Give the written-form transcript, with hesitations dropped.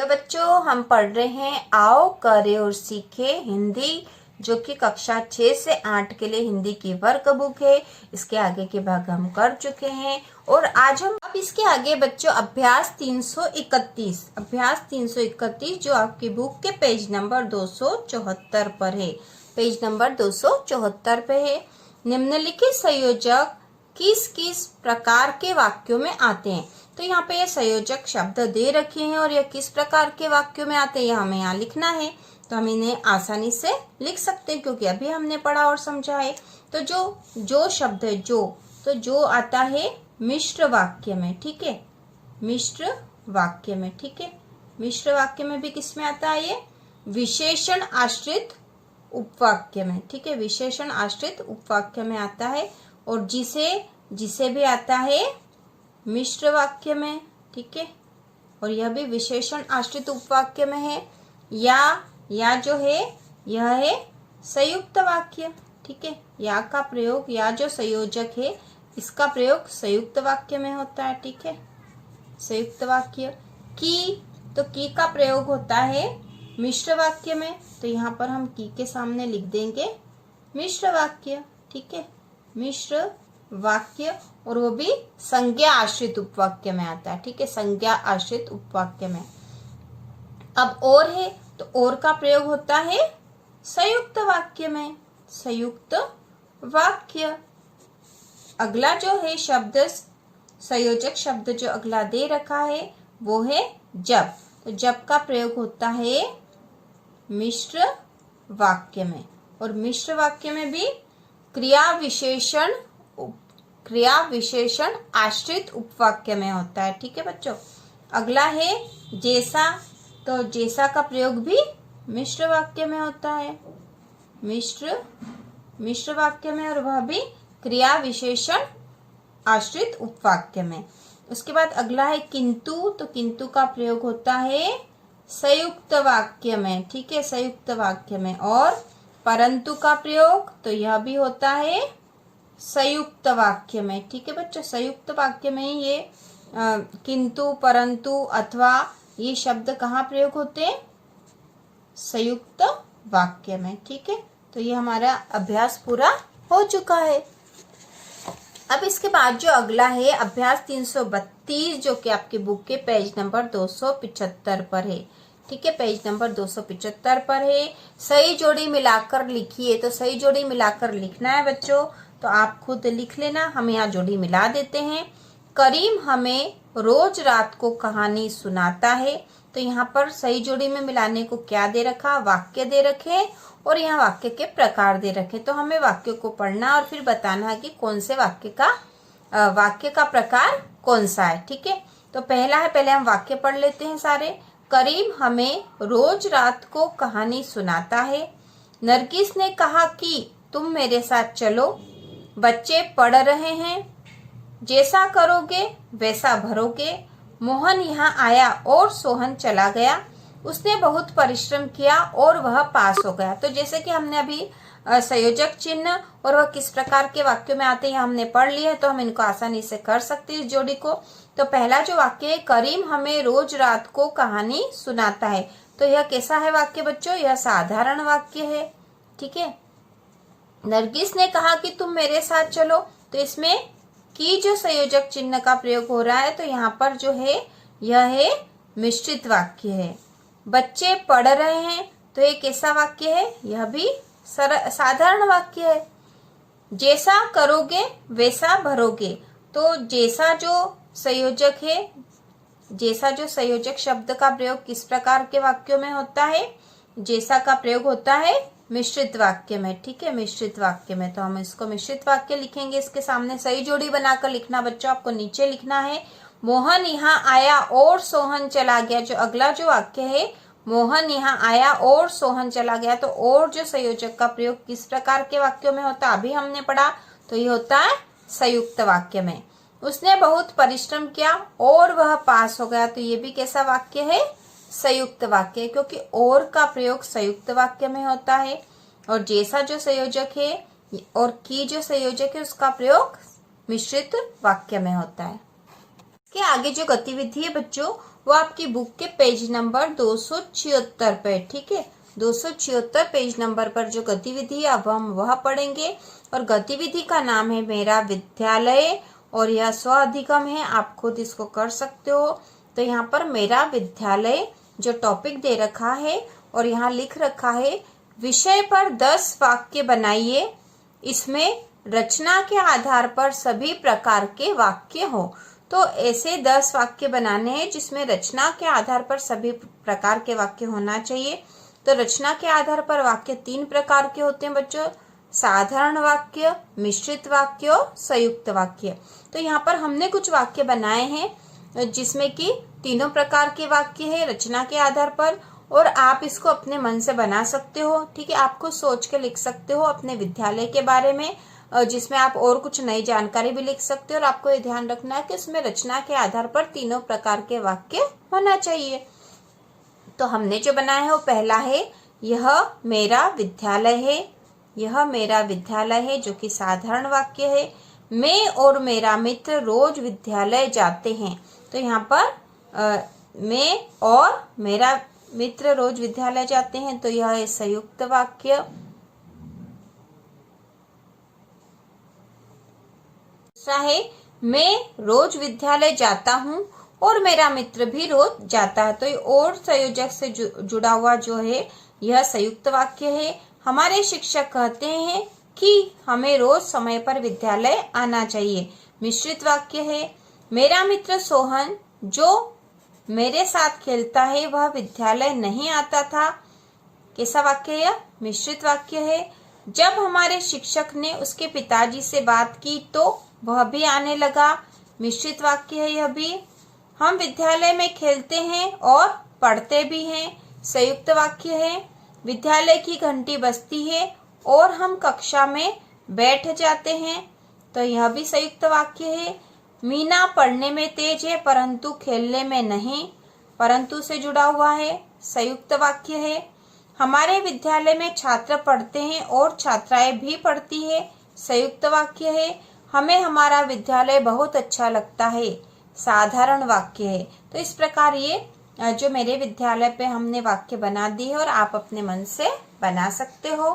Hello बच्चों, हम पढ़ रहे हैं आओ करे और सीखे हिंदी, जो कि कक्षा 6 से 8 के लिए हिंदी की वर्क बुक है। इसके आगे के भाग हम कर चुके हैं और आज हम अब इसके आगे बच्चों अभ्यास 331 जो आपकी बुक के पेज नंबर 274 पर है। पेज नंबर 274 पे है। निम्नलिखित संयोजक किस किस प्रकार के वाक्यों में आते हैं। तो यहाँ पे ये संयोजक शब्द दे रखे हैं और ये किस प्रकार के वाक्यों में आते हैं यह हमें यहाँ लिखना है। तो हम इन्हें आसानी से लिख सकते हैं क्योंकि अभी हमने पढ़ा और समझा है। तो जो शब्द है जो आता है मिश्र वाक्य में, ठीक है, मिश्र वाक्य में, ठीक है। मिश्र वाक्य में भी किस में आता है ये? विशेषण आश्रित उपवाक्य में, ठीक है, विशेषण आश्रित उपवाक्य में आता है। और जिसे भी आता है मिश्र वाक्य में, ठीक है, और यह भी विशेषण आश्रित उपवाक्य में है। या जो है यह है संयुक्त वाक्य, ठीक है। या का प्रयोग, या जो संयोजक है इसका प्रयोग संयुक्त वाक्य में होता है, ठीक है, संयुक्त वाक्य। तो की का प्रयोग होता है मिश्र वाक्य में, तो यहाँ पर हम की के सामने लिख देंगे मिश्र वाक्य, ठीक है, मिश्र वाक्य। और वो भी संज्ञा आश्रित उपवाक्य में आता है, ठीक है, संज्ञा आश्रित उपवाक्य में। अब और है तो और का प्रयोग होता है संयुक्त वाक्य में, संयुक्त वाक्य। अगला जो है शब्द, संयोजक शब्द जो अगला दे रखा है वो है जब। तो जब का प्रयोग होता है मिश्र वाक्य में, और मिश्र वाक्य में भी क्रिया विशेषण आश्रित उपवाक्य में होता है, ठीक है बच्चों। अगला है जैसा। तो जैसा का प्रयोग भी मिश्र वाक्य में होता है, मिश्र वाक्य में, और वह भी क्रिया विशेषण आश्रित उपवाक्य में। उसके बाद अगला है किंतु। तो किंतु का प्रयोग होता है संयुक्त वाक्य में, ठीक है, संयुक्त वाक्य में। और परंतु का प्रयोग तो यह भी होता है संयुक्त वाक्य में, ठीक है बच्चों, संयुक्त वाक्य में ही ये किंतु, परंतु अथवा ये शब्द कहाँ प्रयोग होते हैं? संयुक्त वाक्य में, ठीक है। तो ये हमारा अभ्यास पूरा हो चुका है। अब इसके बाद जो अगला है अभ्यास 332, जो कि आपकी बुक के पेज नंबर 275 पर है, ठीक है, पेज नंबर 275 पर है। सही जोड़ी मिलाकर लिखिए। तो सही जोड़ी मिलाकर लिखना है बच्चों, तो आप खुद लिख लेना। हम यहाँ जोड़ी मिला देते हैं। करीम हमें रोज रात को कहानी सुनाता है। तो यहाँ पर सही जोड़ी में मिलाने को क्या दे रखा? वाक्य दे रखे और यहाँ वाक्य के प्रकार दे रखे। तो हमें वाक्य को पढ़ना और फिर बताना है कि कौन से वाक्य का प्रकार कौन सा है, ठीक है। तो पहला है, पहले हम वाक्य पढ़ लेते हैं सारे। करीम हमें रोज रात को कहानी सुनाता है। नरगिस ने कहा कि तुम मेरे साथ चलो। बच्चे पढ़ रहे हैं। जैसा करोगे वैसा भरोगे। मोहन यहाँ आया और सोहन चला गया। उसने बहुत परिश्रम किया और वह पास हो गया। तो जैसे कि हमने अभी संयोजक चिन्ह और वह किस प्रकार के वाक्यों में आते हैं हमने पढ़ लिया है, तो हम इनको आसानी से कर सकते हैं इस जोड़ी को। तो पहला जो वाक्य है, करीम हमें रोज रात को कहानी सुनाता है। तो यह कैसा है वाक्य बच्चों? यह साधारण वाक्य है, ठीक है। नरगिस ने कहा कि तुम मेरे साथ चलो। तो इसमें की जो संयोजक चिन्ह का प्रयोग हो रहा है, तो यहाँ पर जो है यह है मिश्रित वाक्य है। बच्चे पढ़ रहे हैं। तो ये कैसा वाक्य है? यह भी साधारण वाक्य है। जैसा करोगे वैसा भरोगे। तो जैसा जो संयोजक है, जैसा जो संयोजक शब्द का प्रयोग किस प्रकार के वाक्यों में होता है? जैसा का प्रयोग होता है मिश्रित वाक्य में, ठीक है, मिश्रित वाक्य में। तो हम इसको मिश्रित वाक्य लिखेंगे। इसके सामने सही जोड़ी बनाकर लिखना बच्चों, आपको नीचे लिखना है। मोहन यहाँ आया और सोहन चला गया। जो अगला जो वाक्य है, मोहन यहाँ आया और सोहन चला गया। तो और जो संयोजक का प्रयोग किस प्रकार के वाक्यों में होता है अभी हमने पढ़ा, तो ये होता है संयुक्त वाक्य में। उसने बहुत परिश्रम किया और वह पास हो गया। तो ये भी कैसा वाक्य है? संयुक्त वाक्य, क्योंकि और का प्रयोग संयुक्त वाक्य में होता है। और जैसा जो संयोजक है और की जो संयोजक है उसका प्रयोग मिश्रित वाक्य में होता है। के आगे जो गतिविधि है बच्चों वो आपकी बुक के पेज नंबर 276 पे, ठीक है। 276 पेज नंबर पर जो गतिविधि है अब हम वह पढ़ेंगे और गतिविधि का नाम है मेरा विद्यालय और यह स्व अधिगम है, आप खुद इसको कर सकते हो। तो यहाँ पर मेरा विद्यालय जो टॉपिक दे रखा है और यहाँ लिख रखा है विषय पर 10 वाक्य बनाइए, इसमें रचना के आधार पर सभी प्रकार के वाक्य हो। तो ऐसे 10 वाक्य बनाने हैं जिसमें रचना के आधार पर सभी प्रकार के वाक्य होना चाहिए। तो रचना के आधार पर वाक्य 3 प्रकार के होते हैं बच्चों, साधारण वाक्य, मिश्रित वाक्य और संयुक्त वाक्य। तो यहाँ पर हमने कुछ वाक्य बनाए हैं जिसमें कि तीनों प्रकार के वाक्य है रचना के आधार पर, और आप इसको अपने मन से बना सकते हो, ठीक है। आपको सोच के लिख सकते हो अपने विद्यालय के बारे में, जिसमें आप और कुछ नई जानकारी भी लिख सकते हो। और आपको ये ध्यान रखना है कि उसमें रचना के आधार पर तीनों प्रकार के वाक्य होना चाहिए। तो हमने जो बनाया है वो पहला है यह मेरा विद्यालय है, यह मेरा विद्यालय है, जो कि साधारण वाक्य है। मैं और मेरा मित्र रोज विद्यालय जाते हैं। तो यहाँ पर मैं और मेरा मित्र रोज विद्यालय जाते हैं, तो यह है संयुक्त वाक्य। दूसरा है मैं रोज विद्यालय जाता हूँ और मेरा मित्र भी रोज जाता है। तो ये और संयोजक से जुड़ा हुआ जो है यह संयुक्त वाक्य है। हमारे शिक्षक कहते हैं कि हमें रोज समय पर विद्यालय आना चाहिए, मिश्रित वाक्य है। मेरा मित्र सोहन जो मेरे साथ खेलता है वह विद्यालय नहीं आता था, कैसा वाक्य है? मिश्रित वाक्य है। जब हमारे शिक्षक ने उसके पिताजी से बात की तो वह भी आने लगा, मिश्रित वाक्य है यह भी। हम विद्यालय में खेलते हैं और पढ़ते भी हैं, संयुक्त वाक्य है। विद्यालय की घंटी बजती है और हम कक्षा में बैठ जाते हैं, तो यह भी संयुक्त वाक्य है। मीना पढ़ने में तेज है परंतु खेलने में नहीं, परंतु से जुड़ा हुआ है, संयुक्त वाक्य है। हमारे विद्यालय में छात्र पढ़ते हैं और छात्राएं भी पढ़ती है, संयुक्त वाक्य है। हमें हमारा विद्यालय बहुत अच्छा लगता है, साधारण वाक्य है। तो इस प्रकार ये जो मेरे विद्यालय पे हमने वाक्य बना दी है और आप अपने मन से बना सकते हो।